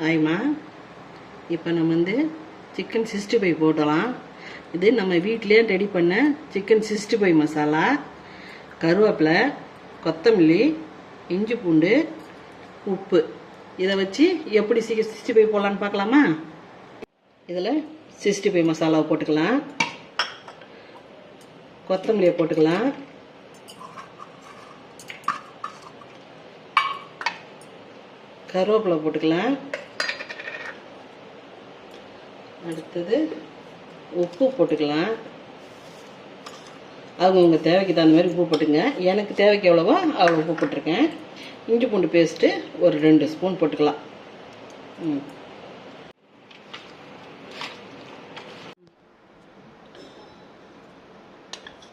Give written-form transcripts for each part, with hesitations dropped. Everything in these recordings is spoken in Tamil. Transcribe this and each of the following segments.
ஆயிமா, இப்போ நம்ம சிக்கன் 65 போடலாம். இது நம்ம வீட்டிலே ரெடி பண்ண சிக்கன் 65 மசாலா, கருவேப்பிலை, கொத்தமல்லி, இஞ்சி பூண்டு, உப்பு. இதை வச்சு எப்படி 65 போடலான்னு பார்க்கலாமா? இதில் 65 மசாலாவை போட்டுக்கலாம், கொத்தமல்லியை போட்டுக்கலாம், கருவேப்பிலை போட்டுக்கலாம். அடுத்தது உப்பு போட்டுக்கலாம். அவங்கவுங்க தேவைக்கு தகுந்த மாதிரி உப்பு போட்டுங்க. எனக்கு தேவைக்கு எவ்வளவோ அவ்வளோ உப்பு போட்டிருக்கேன். இஞ்சி பூண்டு பேஸ்ட்டு ஒரு 2 ஸ்பூன் போட்டுக்கலாம்.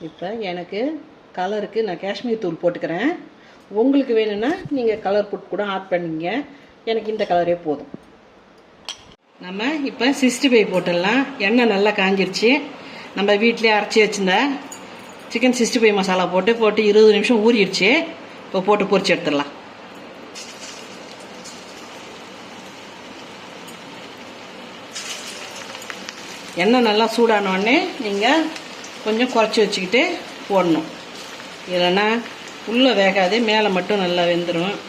இப்போ எனக்கு கலருக்கு நான் காஷ்மீர் தூள் போட்டுக்கிறேன். உங்களுக்கு வேணும்னா நீங்கள் கலர் ஃபுட் கூட ஆட் பண்ணிங்க. எனக்கு இந்த கலரே போதும். நம்ம இப்போ 65 போட்டுடலாம். எண்ணெய் நல்லா காஞ்சிருச்சு. நம்ம வீட்டிலே அரைச்சி வச்சுருந்த சிக்கன் 65 மசாலா போட்டு 20 நிமிஷம் ஊறிடுச்சு. இப்போ போட்டு பொரிச்சு எடுத்துடலாம். எண்ணெய் நல்லா சூடானோடனே நீங்கள் கொஞ்சம் குறைச்சி வச்சுக்கிட்டு போடணும். இல்லைன்னா உள்ளே வேகாது, மேலே மட்டும் நல்லா வெந்துடும்.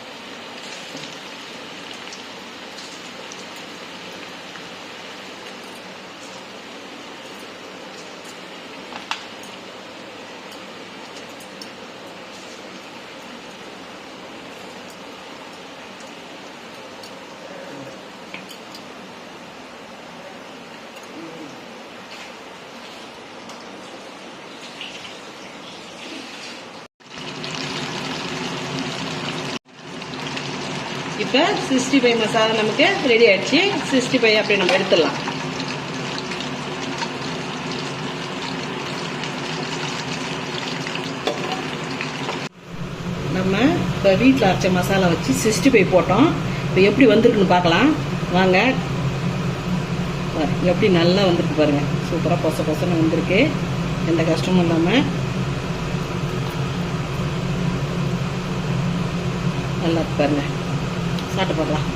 இப்போ 65 மசாலா நமக்கு ரெடி ஆயிடுச்சு. 65 அப்படி நம்ம எடுத்துடலாம். நம்ம இப்போ வீட்டில் அரைச்ச மசாலா வச்சு 65 போட்டோம். இப்போ எப்படி வந்திருக்குன்னு பார்க்கலாம் வாங்க. எப்படி நல்லா வந்திருக்கு பாருங்க. சூப்பராக பொச பொசன்னு வந்திருக்கு. எந்த கஷ்டமும் இல்லாமல் நல்லா பாருங்க. சாப்பிட்டு பார்க்கலாம்.